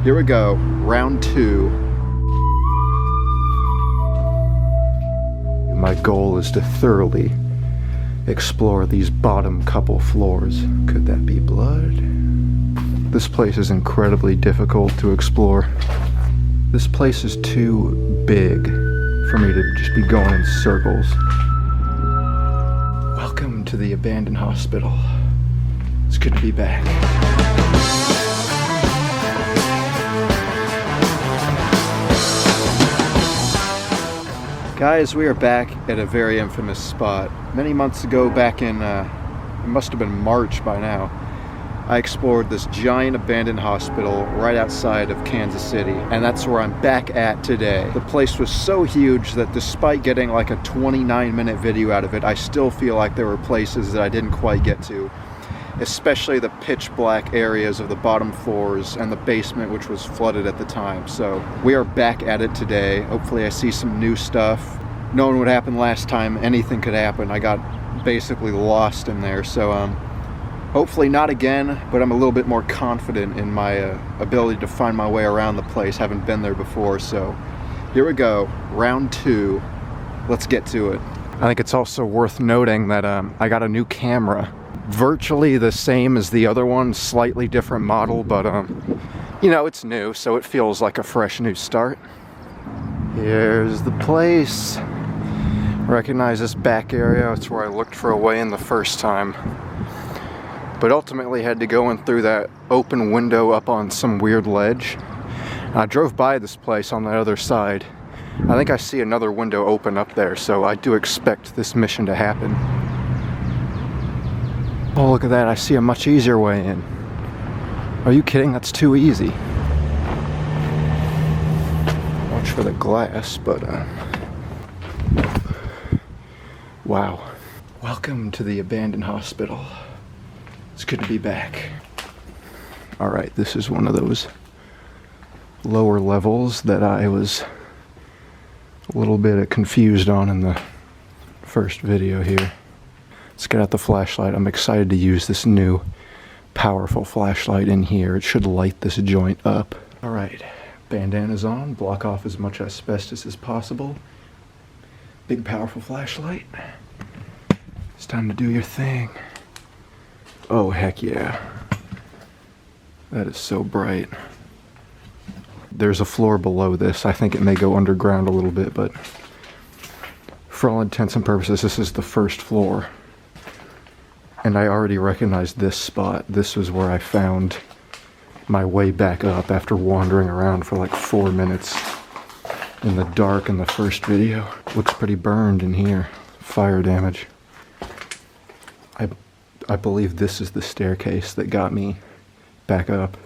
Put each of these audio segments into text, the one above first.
Here we go, round 2. My goal is to thoroughly explore these bottom couple floors. Could that be blood? This place is incredibly difficult to explore. This place is too big for me to just be going in circles. Welcome to the abandoned hospital. It's good to be back. Guys, we are back at a very infamous spot. Many months ago, back in, it must have been March by now, I explored this giant abandoned hospital right outside of Kansas City, and that's where I'm back at today. The place was so huge that despite getting like a 29-minute video out of it, I still feel like there were places that I didn't quite get to, especially the pitch black areas of the bottom floors and the basement, which was flooded at the time. So we are back at it today. Hopefully I see some new stuff. Knowing what happened last time, anything could happen. I got basically lost in there. So hopefully not again, but I'm a little bit more confident in my ability to find my way around the place. Haven't been there before. So here we go, round 2. Let's get to it. I think it's also worth noting that I got a new camera. Virtually the same as the other one, slightly different model, but you know, it's new, so it feels like a fresh new start. Here's the place. Recognize this back area. It's where I looked for a way in the first time, but ultimately had to go in through that open window up on some weird ledge. I drove by this place on the other side. I think I see another window open up there, so I do expect this mission to happen. Oh, look at that, I see a much easier way in. Are you kidding? That's too easy. Watch for the glass, but wow. Welcome to the abandoned hospital. It's good to be back. Alright, this is one of those lower levels that I was a little bit confused on in the first video here. Let's get out the flashlight. I'm excited to use this new powerful flashlight in here. It should light this joint up. All right, bandana's on. Block off as much asbestos as possible. Big powerful flashlight. It's time to do your thing. Oh, heck yeah. That is so bright. There's a floor below this. I think it may go underground a little bit, but for all intents and purposes, this is the first floor. And I already recognized this spot. This was where I found my way back up after wandering around for like 4 minutes in the dark in the first video. Looks pretty burned in here. Fire damage. I believe this is the staircase that got me back up.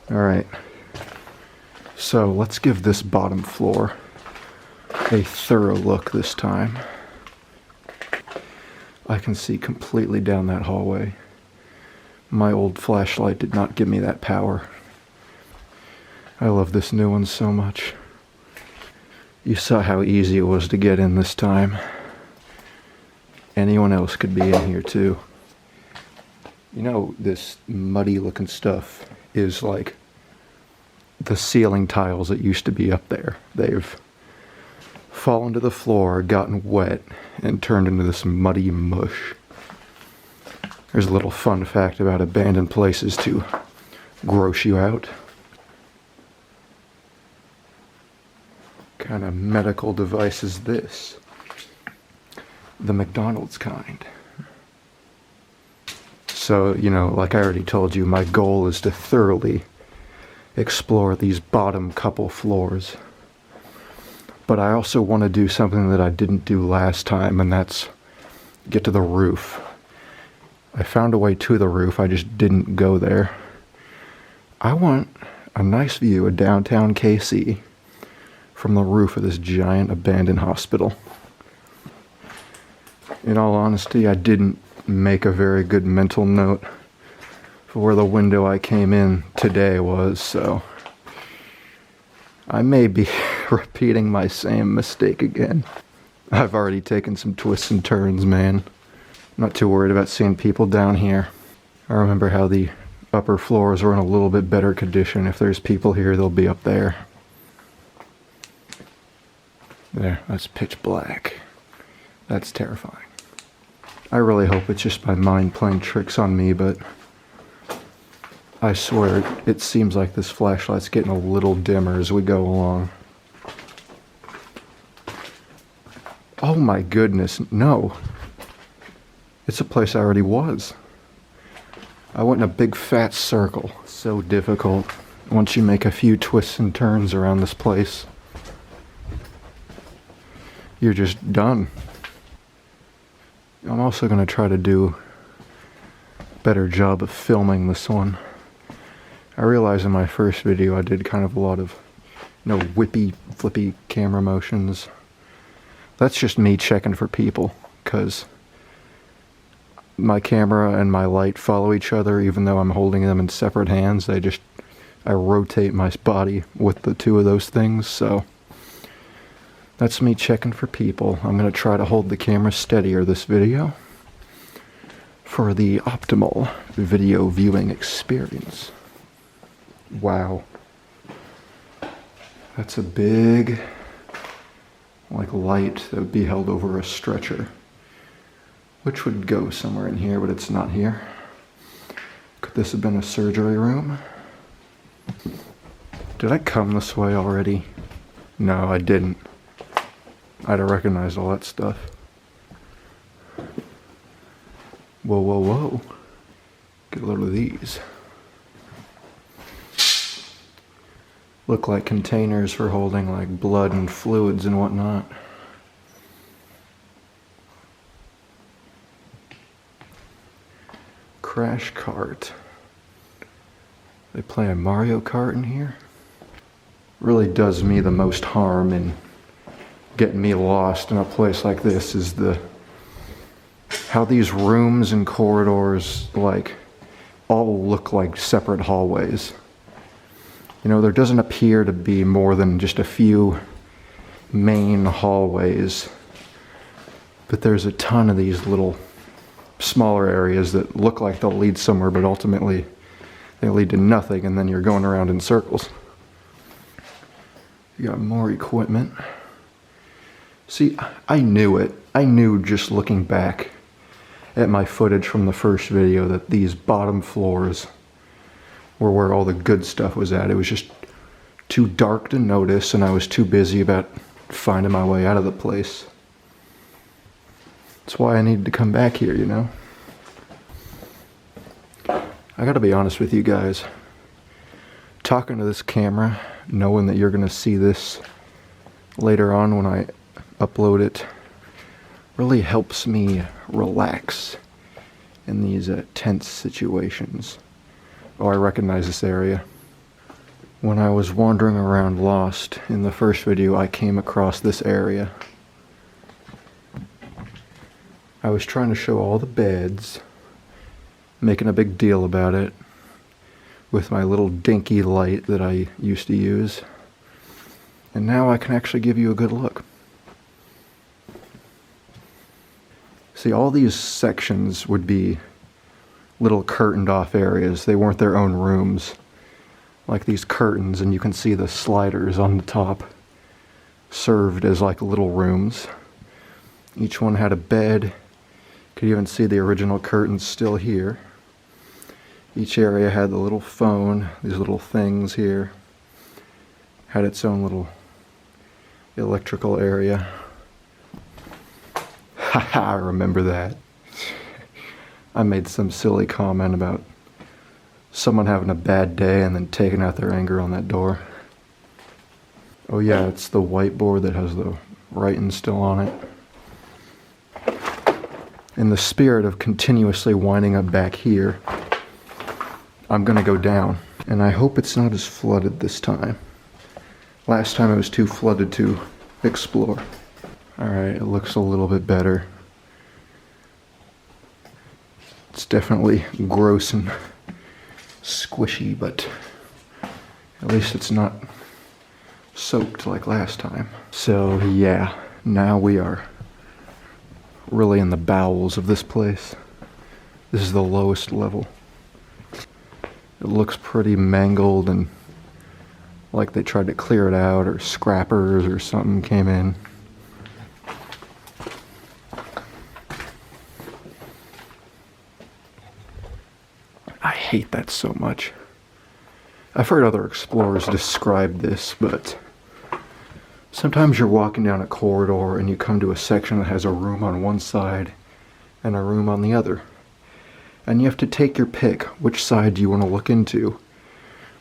Alright. So let's give this bottom floor a thorough look this time. I can see completely down that hallway. My old flashlight did not give me that power. I love this new one so much. You saw how easy it was to get in this time. Anyone else could be in here too. You know, this muddy looking stuff is like the ceiling tiles that used to be up there. They've fallen to the floor, gotten wet, and turned into this muddy mush. There's a little fun fact about abandoned places to gross you out. What kind of medical device is this? The McDonald's kind. So, you know, like I already told you, my goal is to thoroughly explore these bottom couple floors. But I also want to do something that I didn't do last time, and that's get to the roof. I found a way to the roof, I just didn't go there. I want a nice view of downtown KC from the roof of this giant abandoned hospital. In all honesty, I didn't make a very good mental note for where the window I came in today was, so I may be repeating my same mistake again. I've already taken some twists and turns, man. Not too worried about seeing people down here. I remember how the upper floors are in a little bit better condition. If there's people here, they'll be up there. There, that's pitch black. That's terrifying. I really hope it's just my mind playing tricks on me, but I swear it seems like this flashlight's getting a little dimmer as we go along. Oh my goodness, no. It's a place I already was. I went in a big fat circle. So difficult once you make a few twists and turns around this place. You're just done. I'm also going to try to do a better job of filming this one. I realized in my first video I did kind of a lot of, whippy, flippy camera motions. That's just me checking for people, because my camera and my light follow each other even though I'm holding them in separate hands. I rotate my body with the two of those things, so that's me checking for people. I'm going to try to hold the camera steadier this video for the optimal video viewing experience. Wow. That's a big, light that would be held over a stretcher, which would go somewhere in here, but it's not here. Could this have been a surgery room? Did I come this way already? No, I didn't. I'd have recognized all that stuff. Whoa, whoa, whoa. Get a load of these. Look like containers for holding blood and fluids and whatnot. Crash cart. They play a Mario Kart in here? Really does me the most harm in getting me lost in a place like this is how these rooms and corridors all look like separate hallways. There doesn't appear to be more than just a few main hallways, but there's a ton of these little smaller areas that look like they'll lead somewhere, but ultimately they lead to nothing, and then you're going around in circles. You got more equipment. See, I knew it. I knew just looking back at my footage from the first video that these bottom floors were where all the good stuff was at. It was just too dark to notice, and I was too busy about finding my way out of the place. That's why I needed to come back here, I gotta be honest with you guys. Talking to this camera, knowing that you're gonna see this later on when I upload it, really helps me relax in these tense situations. Oh, I recognize this area. When I was wandering around lost in the first video, I came across this area. I was trying to show all the beds, making a big deal about it with my little dinky light that I used to use. And now I can actually give you a good look. See, all these sections would be little curtained off areas. They weren't their own rooms. Like these curtains, and you can see the sliders on the top served as little rooms. Each one had a bed. Could even see the original curtains still here. Each area had the little phone, these little things here. Had its own little electrical area. Haha, I remember that. I made some silly comment about someone having a bad day and then taking out their anger on that door. Oh yeah, it's the whiteboard that has the writing still on it. In the spirit of continuously winding up back here, I'm gonna go down, and I hope it's not as flooded this time. Last time it was too flooded to explore. Alright, it looks a little bit better. It's definitely gross and squishy, but at least it's not soaked like last time. So yeah, now we are really in the bowels of this place. This is the lowest level. It looks pretty mangled and like they tried to clear it out, or scrappers or something came in. I hate that so much. I've heard other explorers describe this, but sometimes you're walking down a corridor and you come to a section that has a room on one side and a room on the other. And you have to take your pick which side you want to look into,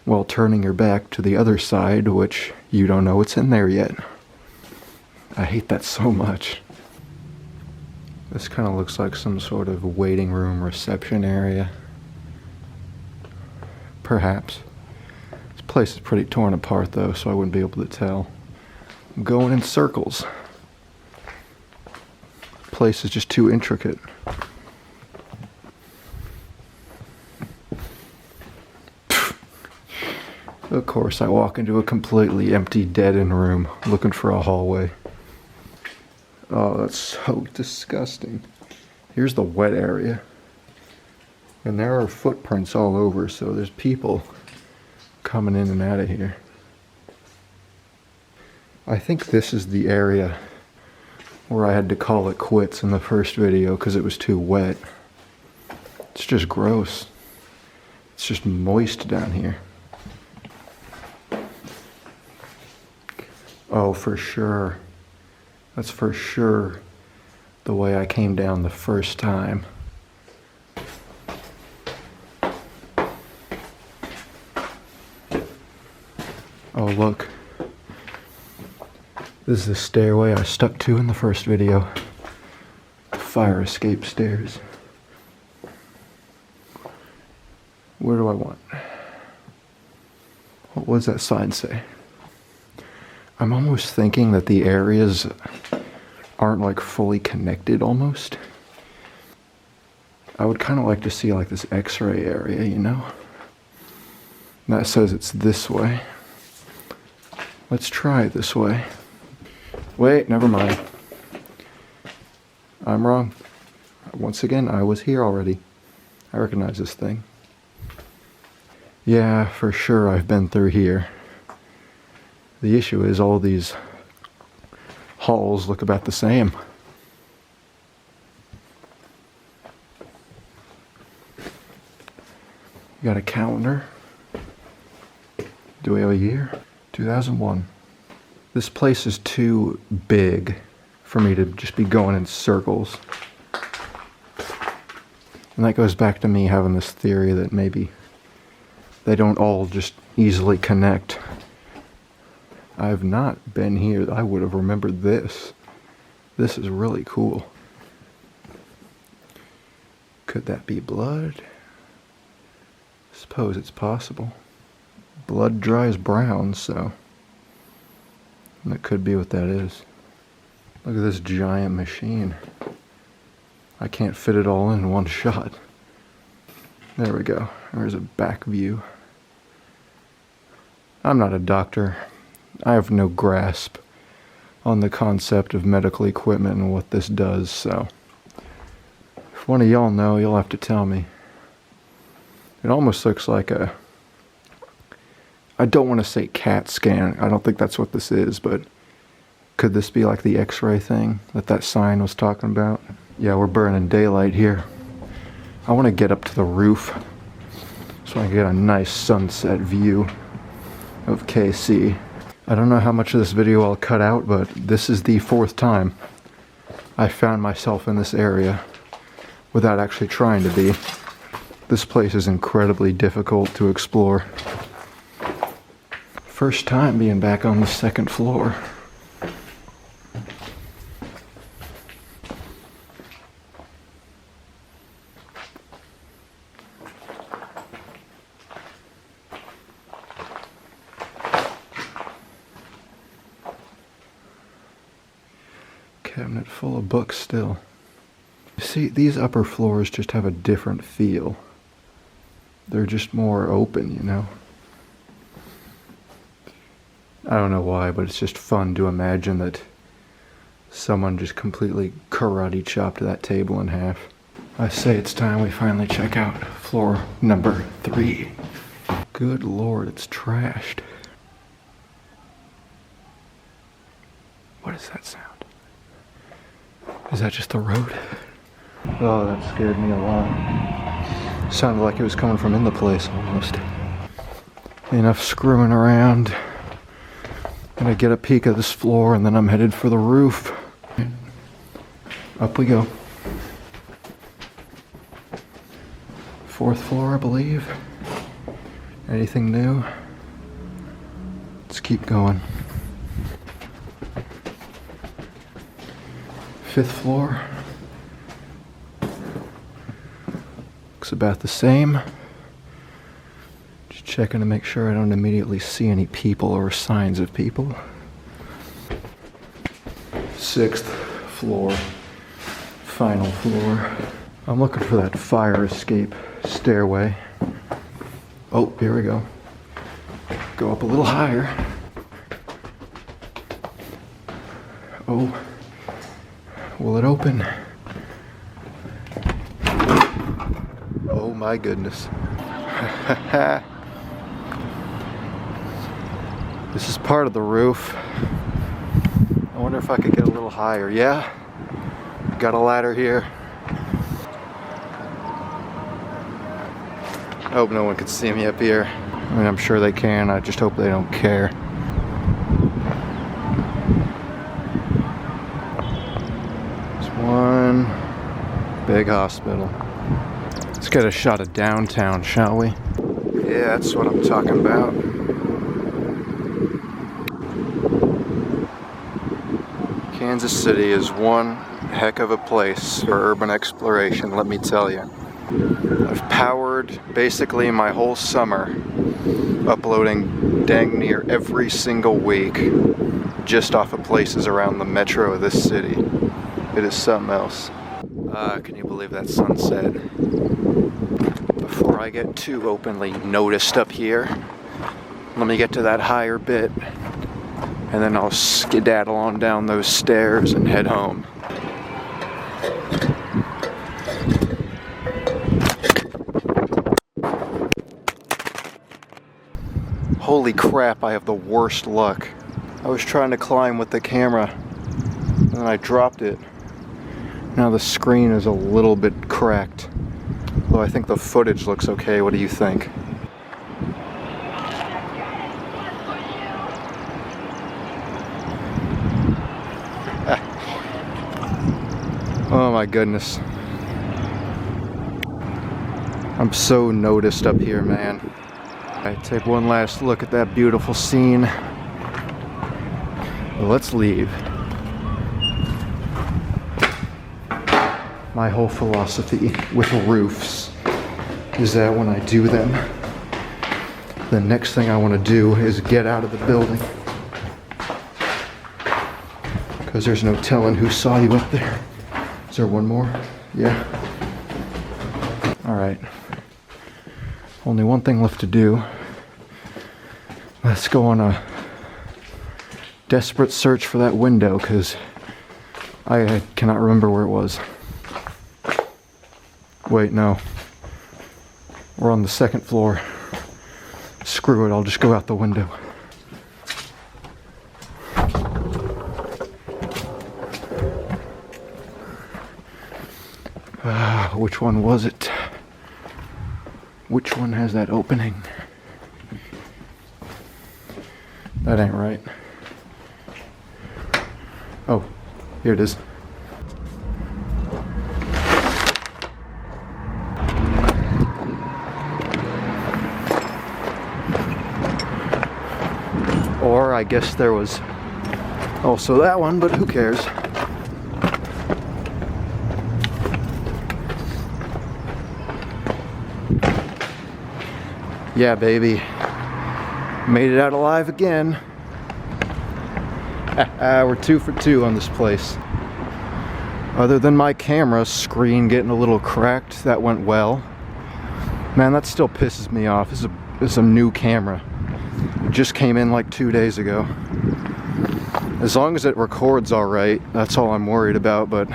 while turning your back to the other side, which you don't know what's in there yet. I hate that so much. This kind of looks like some sort of waiting room reception area. Perhaps. This place is pretty torn apart though, so I wouldn't be able to tell. I'm going in circles. This place is just too intricate. Of course, I walk into a completely empty, dead-end room looking for a hallway. Oh, that's so disgusting. Here's the wet area. And there are footprints all over, so there's people coming in and out of here. I think this is the area where I had to call it quits in the first video because it was too wet. It's just gross. It's just moist down here. Oh, for sure. That's for sure the way I came down the first time. Oh, look. This is the stairway I stuck to in the first video. Fire escape stairs. Where do I want? What does that sign say? I'm almost thinking that the areas aren't like fully connected almost. I would kind of like to see like this x-ray area, you know? And that says it's this way. Let's try it this way. Wait, never mind. I'm wrong. Once again, I was here already. I recognize this thing. Yeah, for sure I've been through here. The issue is all these halls look about the same. You got a calendar. Do we have a year? 2001. This place is too big for me to just be going in circles. And that goes back to me having this theory that maybe they don't all just easily connect. I've not been here. I would have remembered this. This is really cool. Could that be blood? Suppose it's possible. Blood dries brown, so that could be what that is. Look at this giant machine. I can't fit it all in one shot. There we go. There's a back view. I'm not a doctor. I have no grasp on the concept of medical equipment and what this does, so if one of y'all know, you'll have to tell me. It almost looks like a, I don't want to say CAT scan. I don't think that's what this is, but could this be like the x-ray thing that sign was talking about? Yeah, we're burning daylight here. I want to get up to the roof so I can get a nice sunset view of KC. I don't know how much of this video I'll cut out, but this is the 4th time I found myself in this area without actually trying to be. This place is incredibly difficult to explore. First time being back on the 2nd floor. Cabinet full of books still. See, these upper floors just have a different feel. They're just more open, you know? I don't know why, but it's just fun to imagine that someone just completely karate chopped that table in half. I say it's time we finally check out floor number 3. Good Lord, it's trashed. What is that sound? Is that just the road? Oh, that scared me a lot. Sounded like it was coming from in the place almost. Enough screwing around. Gonna get a peek of this floor and then I'm headed for the roof. Up we go. 4th floor, I believe. Anything new? Let's keep going. 5th floor. Looks about the same. Just checking to make sure I don't immediately see any people or signs of people. 6th floor. Final floor. I'm looking for that fire escape stairway. Oh, here we go. Go up a little higher. Oh, will it open? Oh my goodness. This is part of the roof. I wonder if I could get a little higher. Yeah, got a ladder here. I hope no one can see me up here. I mean, I'm sure they can. I just hope they don't care. It's one big hospital. Let's get a shot of downtown, shall we? Yeah, that's what I'm talking about. Kansas City is one heck of a place for urban exploration, let me tell you. I've powered basically my whole summer uploading dang near every single week just off of places around the metro of this city. It is something else. Can you believe that sunset? Before I get too openly noticed up here, let me get to that higher bit and then I'll skedaddle on down those stairs and head home. Holy crap, I have the worst luck. I was trying to climb with the camera and then I dropped it. Now the screen is a little bit cracked. Though I think the footage looks okay. What do you think? Oh my goodness. I'm so noticed up here, man. Alright, take one last look at that beautiful scene. Let's leave. My whole philosophy with roofs is that when I do them, the next thing I want to do is get out of the building. Because there's no telling who saw you up there. Is there one more? Yeah. Alright. Only one thing left to do. Let's go on a desperate search for that window because I cannot remember where it was. Wait, no. We're on the 2nd floor. Screw it, I'll just go out the window. Which one was it? Which one has that opening? That ain't right. Oh, here it is. Or I guess there was also that one, but who cares? Yeah, baby. Made it out alive again. We're 2 for 2 on this place. Other than my camera screen getting a little cracked, that went well. Man, that still pisses me off. This is a new camera. It just came in like 2 days ago. As long as it records all right, that's all I'm worried about, but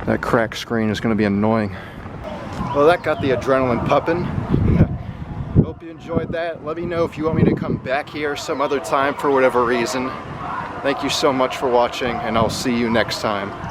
that cracked screen is going to be annoying. Well, that got the adrenaline pumping. Hope you enjoyed enjoyed that. Let me know if you want me to come back here some other time for whatever reason. Thank you so much for watching, and I'll see you next time.